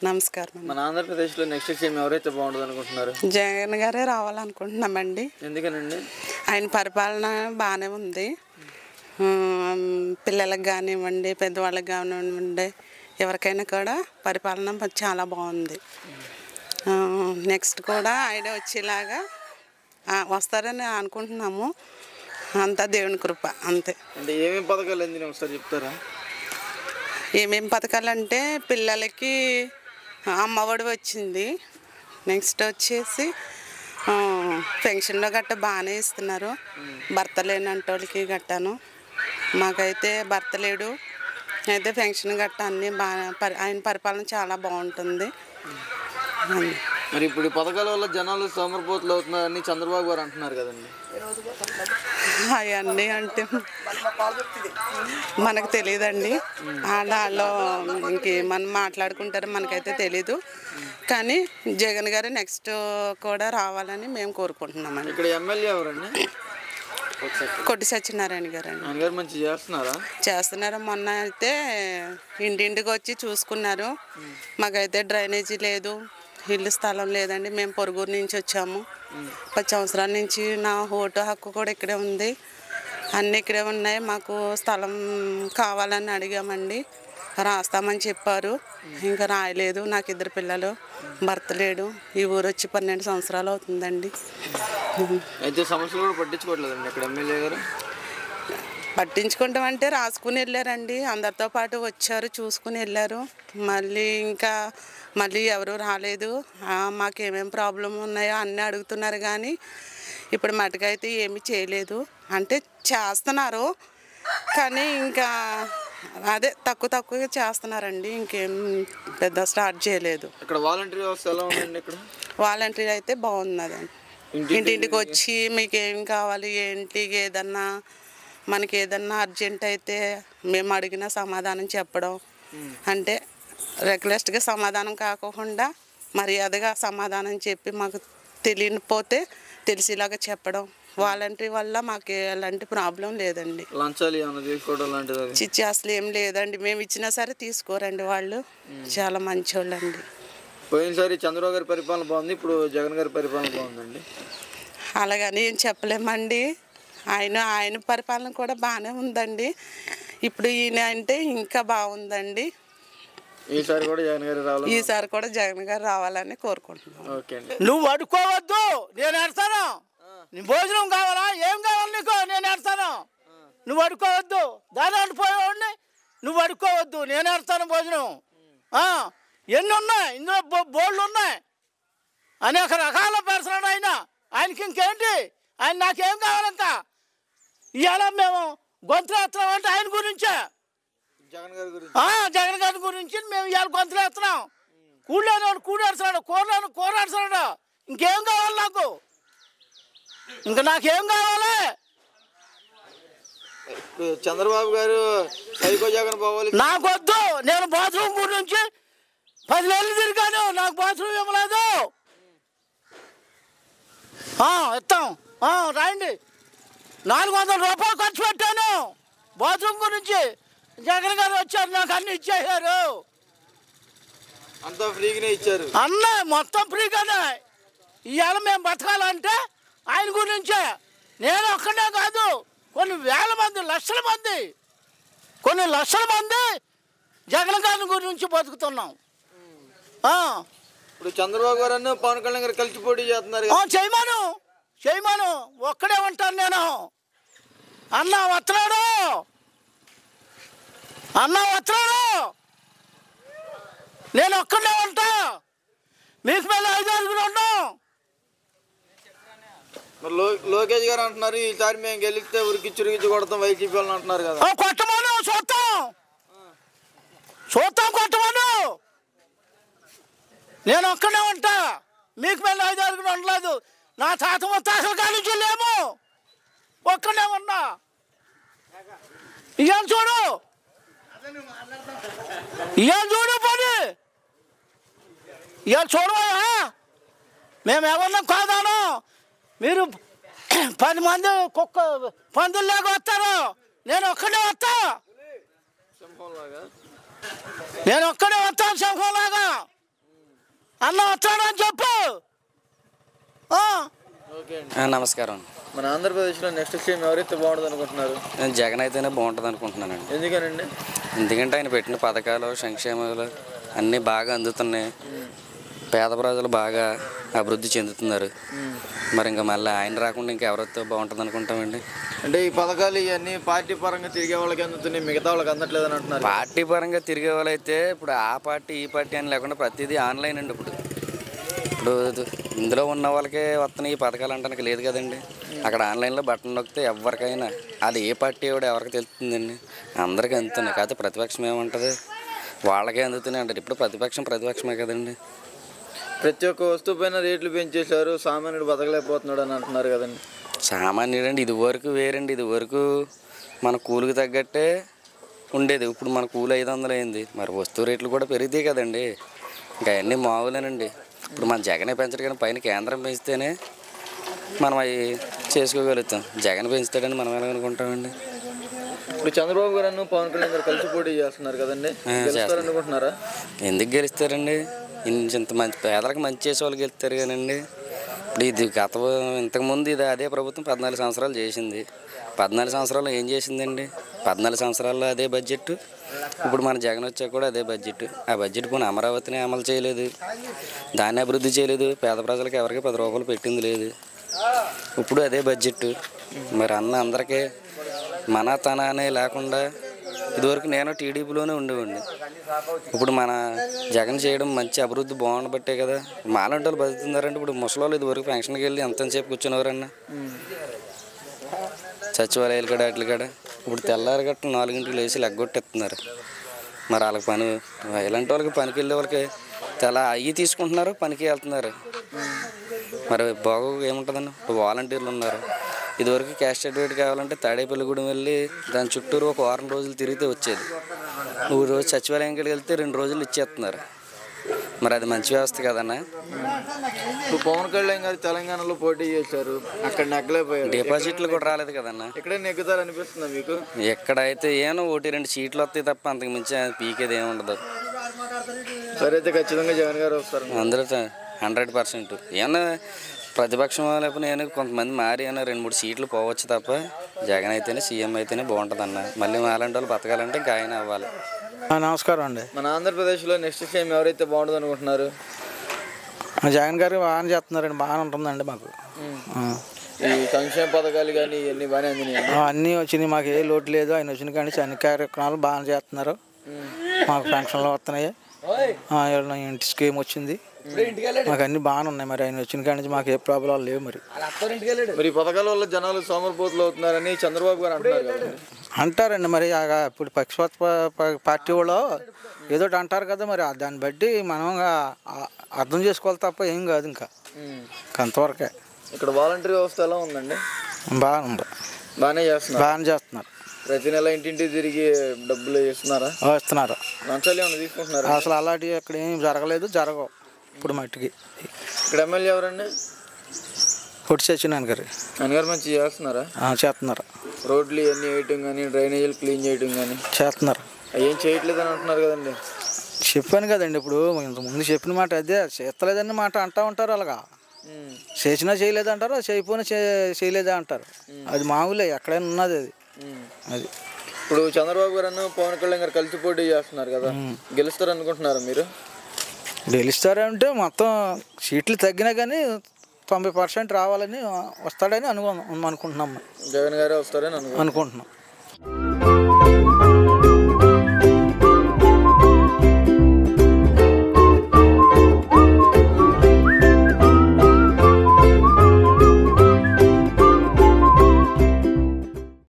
నమస్కారం. మన ఆంధ్రప్రదేశ్లో నెక్స్ట్ సీఎం ఎవరైతే బాగుంటుంది అనుకుంటున్నారు? జగన్ గారే రావాలనుకుంటున్నామండి. ఎందుకనండి? ఆయన పరిపాలన బాగానే ఉంది. పిల్లలకు కానివ్వండి, పెద్దవాళ్ళకి కానివ్వండి, ఎవరికైనా కూడా పరిపాలన చాలా బాగుంది. నెక్స్ట్ కూడా ఆయన వచ్చేలాగా వస్తారని అనుకుంటున్నాము. అంతా దేవుని కృప అంతే. అంటే ఏమేమి పథకాలు అందినాయి ఒకసారి చెప్తారా? ఏమేమి పథకాలు అంటే పిల్లలకి అమ్మఒడి వచ్చింది. నెక్స్ట్ వచ్చేసి పెన్షన్లో గట్ట బాగానే ఇస్తున్నారు. భర్త లేనంటోళ్ళకి గట్టాను. మాకైతే భర్త లేడు, అయితే పెన్షన్ గట్ట అన్నీ బాగా ఆయన పరిపాలన చాలా బాగుంటుంది. మరి ఇప్పుడు పథకాల వల్ల జనాలు సోమరిపోతులు అవుతున్నారని చంద్రబాబు గారు అంటున్నారు కదండి. అవన్నీ అంటే మనకు తెలియదండి. దానిలో ఇంకేమన్నా మాట్లాడుకుంటారో మనకైతే తెలీదు. కానీ జగన్ గారు నెక్స్ట్ కూడా రావాలని మేము కోరుకుంటున్నామండి. ఇక్కడ ఎమ్మెల్యే ఎవరండి? కొట్టి సత్యనారాయణ గారు అండి. ఆయన గారు మంచి చేస్తున్నారు. మొన్న అయితే ఇంటింటికి వచ్చి చూసుకున్నారు. మాకైతే డ్రైనేజీ లేదు, ఇల్లు స్థలం లేదండి. మేము పొరుగురు నుంచి వచ్చాము. 10 సంవత్సరాల నుంచి నా ఓటు హక్కు కూడా ఇక్కడే ఉంది. అన్నీ ఇక్కడే ఉన్నాయి. మాకు స్థలం కావాలని అడిగామండి. రాస్తామని చెప్పారు. ఇంకా రాయలేదు. నాకు 2 పిల్లలు, భర్త లేడు. ఈ ఊరు వచ్చి 12 సంవత్సరాలు అవుతుందండి. అయితే సమస్యలు కూడా పట్టించుకోవట్లేదండి ఇక్కడ ఎమ్మెల్యే గారు? పట్టించుకుంటామంటే రాసుకుని వెళ్ళారండి. అందరితో పాటు వచ్చారు, చూసుకుని వెళ్ళారు. మళ్ళీ ఎవరు రాలేదు. మాకేమేమి ప్రాబ్లం ఉన్నాయో అన్నీ అడుగుతున్నారు. కానీ ఇప్పుడు మటుకైతే ఏమీ చేయలేదు. అంటే చేస్తున్నారు కానీ ఇంకా అదే తక్కువగా చేస్తున్నారండి. ఇంకేం పెద్ద స్టార్ట్ చేయలేదు. ఇక్కడ వాలంటీర్ వ్యవస్థ ఎలా ఉందండి? ఇక్కడ వాలంటీర్ అయితే బాగున్నదండి. ఇంటింటికి వచ్చి మీకు ఏం కావాలి, ఏంటి, మనకి ఏదన్నా అర్జెంట్ అయితే మేము అడిగిన సమాధానం చెప్పడం. అంటే రెగ్యులర్గా సమాధానం కాకుండా మర్యాదగా సమాధానం చెప్పి మాకు తెలియకపోతే తెలిసేలాగా చెప్పడం. వాలంటీర్ వల్ల మాకు ఎలాంటి ప్రాబ్లం లేదండి. చిచ్చి అసలు ఏం లేదండి. మేము ఇచ్చినా సరే తీసుకోరండి. వాళ్ళు చాలా మంచోళ్ళండి. పోయినసారి చంద్రబాబు గారి పరిపాలన బాగుంది, ఇప్పుడు జగన్ గారి పరిపాలన బాగుందండి. అలాగని ఏం చెప్పలేమండి. ఆయన పరిపాలన కూడా బాగానే ఉందండి. ఇప్పుడు ఈయన అంటే ఇంకా బాగుందండి. ఈసారి కూడా జగన్ గారు రావాలని కోరుకుంటున్నాను. నువ్వు అడుక్కోవద్దు, నేను ఎడతాను. నీ భోజనం కావాలా, ఏం కావాలి నీకు, నేను ఎడతాను. నువ్వు అడుక్కోవద్దు. దాని అడిపోయేవాడిని నువ్వు అడుక్కోవద్దు, నేను ఎడతాను భోజనం. ఎన్ని ఉన్నాయి ఇందులో, బోర్డులు ఉన్నాయి. అనేక రకాల పెడతాడు ఆయనకి. ఇంకేంటి, ఆయన నాకేం కావాలంతా. ఇవాళ మేము గొంతులేస్తున్నాం అంటే ఆయన గురించే, జగన్ గారి గురించి మేము ఇవాళ గొంతులేస్తున్నాం. కూడలేనివాడు కూడేస్తున్నాడు, కూరలేని కూరాడుతున్నాడు. ఇంకేం కావాలి నాకు, ఇంకా నాకేం కావాలి? చంద్రబాబు గారు సైకో జగన్ పోవాలి. నాకొద్దు. నేను బాత్రూమ్ గురించి 10 నెలలు తిరిగాను, నాకు బాత్రూమ్ ఇవ్వలేదు. ఇస్తాం, రాయండి. 400 రూపాయలు ఖర్చు పెట్టాను బాత్రూమ్ గురించి. జగన్ గారు వచ్చారు, నాకు అన్ని ఇచ్చేసారు. అంతా ఫ్రీగానే ఇచ్చారు అన్న, మొత్తం ఫ్రీగానే. ఇవాళ మేము బతకాలంటే ఆయన గురించే. నేను ఒక్కడే కాదు, కొన్ని వేల మంది, కొన్ని లక్షల మంది జగన్ గారి గురించి బతుకుతున్నాం. ఇప్పుడు చంద్రబాబు గారు పవన్ కళ్యాణ్ గారు కలిసి పోటీ చేస్తున్నారు. చేయమను ఒక్కడే ఉంటాను నేను. అన్న వస్తున్నాడు, నేను ఒక్కడే ఉంటా. మీకు మీద 5 ఉన్నాం. లోకేష్ గారు అంటున్నారు ఈసారి మేము గెలిస్తే ఉరికిచ్చి కొడతాం వైసీపీ వాళ్ళని అంటున్నారు కదా. కొట్టమను, చూద్దాం కొట్టమను. నేను ఒక్కడే ఉంటా, మీకు మీద 5 ఉండలేదు. నా తాత ముత్తాతల కాడి నుంచి లేము, ఒక్కడే ఉన్నా. ఇవాళ చూడు పని, ఇవాళ చూడవా. మేము ఎవరిని కాదాను. మీరు 10 మంది పందుల్లాగా వస్తారు, నేను ఒక్కడే వస్తా. నేను ఒక్కడే వస్తాను సింహంలాగా. అన్న వస్తాడని చెప్పు. ఓకే అండి. నమస్కారం. మన ఆంధ్రప్రదేశ్లో నెక్స్ట్ సీఎం ఎవరైతే బాగుంటుంది అనుకుంటున్నారు? నేను జగన్ అయితేనే బాగుంటుంది అనుకుంటున్నానండి. ఎందుకనండి? ఎందుకంటే ఆయన పెట్టిన పథకాలు సంక్షేమాలు అన్నీ బాగా అందుతున్నాయి. పేద ప్రజలు బాగా అభివృద్ధి చెందుతున్నారు. మరి ఇంకా మళ్ళీ ఆయన రాకుండా ఇంకెవరితో బాగుంటుంది అనుకుంటామండి. అంటే ఈ పథకాలు ఇవన్నీ పార్టీ పరంగా తిరిగే వాళ్ళకి అందుతున్నాయి, మిగతా వాళ్ళకి అందట్లేదు అని అంటున్నారు. పార్టీ పరంగా తిరిగే వాళ్ళైతే ఇప్పుడు ఆ పార్టీ ఈ పార్టీ అని లేకుండా ప్రతిదీ ఆన్లైన్ అండి. ఇప్పుడు ఇందులో ఉన్న వాళ్ళకే వస్తున్నాయి ఈ పథకాలు అంటానికి లేదు కదండి. అక్కడ ఆన్లైన్లో బటన్ నొక్కితే ఎవరికైనా అది ఏ పార్టీ కూడా ఎవరికి తెలుస్తుందండి. అందరికీ అందుతున్నాయి. కాకపోతే ప్రతిపక్షం ఏముంటుంది, వాళ్ళకే అందుతున్నాయి అంటారు. ఇప్పుడు ప్రతిపక్షమే కదండి. ప్రతి ఒక్క వస్తువు పైన రేట్లు పెంచేశారు, సామాన్యుడు బతకలేకపోతున్నాడు అని అంటున్నారు కదండి. సామాన్యుడు అండి, ఇది వరకు వేరండి. ఇది వరకు మన కూలికి తగ్గట్టే ఉండేది. ఇప్పుడు మన కూలి 500 అయింది. మరి వస్తువు రేట్లు కూడా పెరిగితే కదండి. ఇంకా అవన్నీ మామూలేనండి. ఇప్పుడు మన జగనే పెంచడు కానీ పైన కేంద్రం పెంచితేనే మనం అవి చేసుకోగలుగుతాం. జగన్ పెంచుతాడని మనం ఎలా అనుకుంటామండి. ఇప్పుడు చంద్రబాబు గారు పవన్ కళ్యాణ్ గారు కలిసి పోటీ చేస్తున్నారు కదండి, అనుకుంటున్నారా? ఎందుకు గెలుస్తారండి? ఇంత మంచి పేదలకు మంచి చేసే వాళ్ళు గెలుస్తారు కానండి. ఇప్పుడు ఇది ఇంతకుముందు ఇది అదే ప్రభుత్వం 14 సంవత్సరాలు చేసింది. 14 సంవత్సరాలు ఏం చేసిందండి? 14 సంవత్సరాల్లో అదే బడ్జెట్. ఇప్పుడు మన జగన్ వచ్చాక కూడా అదే బడ్జెట్. ఆ బడ్జెట్ పోనీ అమరావతిని అమలు చేయలేదు, దాన్ని అభివృద్ధి చేయలేదు, పేద ప్రజలకు ఎవరికి 10 రూపాయలు పెట్టింది లేదు. ఇప్పుడు అదే బడ్జెట్. మరి అందరికీ మన తన అనే లేకుండా ఇదివరకు నేను టీడీపీలోనే ఉండేవాడిని. ఇప్పుడు మన జగన్ చేయడం మంచి అభివృద్ధి బాగుండబట్టే కదా మాలాంటి వాళ్ళు బతుకుతున్నారంటే. ఇప్పుడు ముసలోళ్ళు ఇదివరకు పెన్షన్కి వెళ్ళి ఎంతసేపు కూర్చునేవారన్నా సచివాలయాలు కాడ వాటి కాడ. ఇప్పుడు తెల్లారి గట్ట 4 గంటలకు లేచి లెగ్గొట్టేస్తున్నారు. మరి వాళ్ళకి పని ఇలాంటి వాళ్ళకి పనికి వెళ్ళే వాళ్ళకి అవి తీసుకుంటున్నారు, పనికి వెళ్తున్నారు. మరి బాగు ఏముంటుందండి? ఇప్పుడు వాలంటీర్లు ఉన్నారు. ఇదివరకు క్యాస్ట్ సర్టిఫికేట్ కావాలంటే తాడేపల్లిగూడెం వెళ్ళి దాని చుట్టూరు ఒక 1 వారం రోజులు తిరిగితే వచ్చేది. రోజు సచివాలయం కాడికి వెళ్తే 2 రోజులు ఇచ్చేస్తున్నారు. మరి అది మంచి వ్యవస్థ కదన్నా. ఇప్పుడు పవన్ కళ్యాణ్ గారు తెలంగాణలో పోటీ చేశారు, అక్కడ నెగ్గలేకపోయారు. డిపాజిట్లు కూడా రాలేదు కదన్నా. ఇక్కడే నెగ్గుతారు అనిపిస్తుందా మీకు? ఎక్కడైతే 1-2 సీట్లు వస్తాయి తప్ప అంతకు మించి పీకేది ఏముండదు. సరే అయితే ఖచ్చితంగా జగన్ గారు వస్తారు అందరూ 100%. ఏమన్నా ప్రతిపక్షం లేకపోతే కొంతమంది మారి 2-3 సీట్లు పోవచ్చు తప్ప జగన్ అయితేనే సీఎం అయితేనే బాగుంటుంది అన్న. మళ్ళీ అలాంటి వాళ్ళు బతకాలంటే ఇంకా ఆయన అవ్వాలి. నమస్కారం అండి. మన ఆంధ్రప్రదేశ్లో నెక్స్ట్ సీఎం ఎవరైతే బాగుంటుంది అనుకుంటున్నారు? జగన్ గారు బాగానే చేస్తున్నారండి, బాగానే ఉంటుందండి మాకు. ఈ సంక్షేమ పథకాలు కానీ ఇవన్నీ బాగానే అందినాయి, అన్నీ వచ్చినాయి. మాకు ఏ లోటు లేదు. ఆయన వచ్చిన కానీ అన్ని కార్యక్రమాలు బాగానే చేస్తున్నారు. మాకు పెన్షన్లు వస్తున్నాయి, ఇంటి స్కీమ్ వచ్చింది, మాకు అన్ని బాగానే ఉన్నాయి. మరి ఆయన వచ్చిన కాడి నుంచి మాకు ఏ ప్రాబ్లం లేవు. మరి పథకాల వల్ల జనాలు సోమరిపోతులు అవుతున్నారని చంద్రబాబు గారు అంటున్నారు. అంటారండి. మరి ఇప్పుడు పక్షపాత పార్టీ వాళ్ళు ఏదో అంటారు కదా, మరి దాన్ని బట్టి మనం అర్థం చేసుకోవాలి తప్ప ఏం కాదు. ఇంకా అంతవరకే. ఇక్కడ వాలంటీర్ వ్యవస్థ ఎలా ఉందండి? బాగుంది, బాగానే చేస్తున్నారు. ప్రతి నెల ఇంటింటికి తిరిగి డబ్బులు ఇస్తున్నారా? ఇస్తున్నారు. లంచాలు ఏమైనా తీసుకుంటున్నారా? అసలు అలాంటివి ఇక్కడ ఏం జరగలేదు, జరగవు ఇప్పుడు మట్టికి. ఇక్కడ ఎమ్మెల్యే ఎవరండి? పొట్టి సత్యనారాయణ గారు. ఆయన గారు మంచి చేస్తున్నారా? చేస్తున్నారు. రోడ్లు ఇవన్నీ వేయటం కానీ, డ్రైనేజీలు క్లీన్ చేయటం కానీ చేస్తున్నారు. ఏం చేయట్లేదు అని అంటున్నారు కదండి. చెప్పాను కదండి, ఇప్పుడు ఇంతకుముందు చెప్పిన మాట అదే, చేస్తలేదని మాట అంటూ ఉంటారు. అలాగా చేసినా చేయలేదంటారు, చేయకపోయినా చేయలేదా అంటారు. అది మామూలే, ఎక్కడైనా ఉన్నది అది. ఇప్పుడు చంద్రబాబు గారు పవన్ కళ్యాణ్ గారు కలిసి పోటీ చేస్తున్నారు కదా, గెలుస్తారు అనుకుంటున్నారా మీరు? గెలుస్తారంటే మొత్తం సీట్లు తగ్గినా కానీ 90% రావాలని వస్తాడని అనుకుంటున్నాం. జగన్ గారే వస్తారని అనుకుంటున్నాం.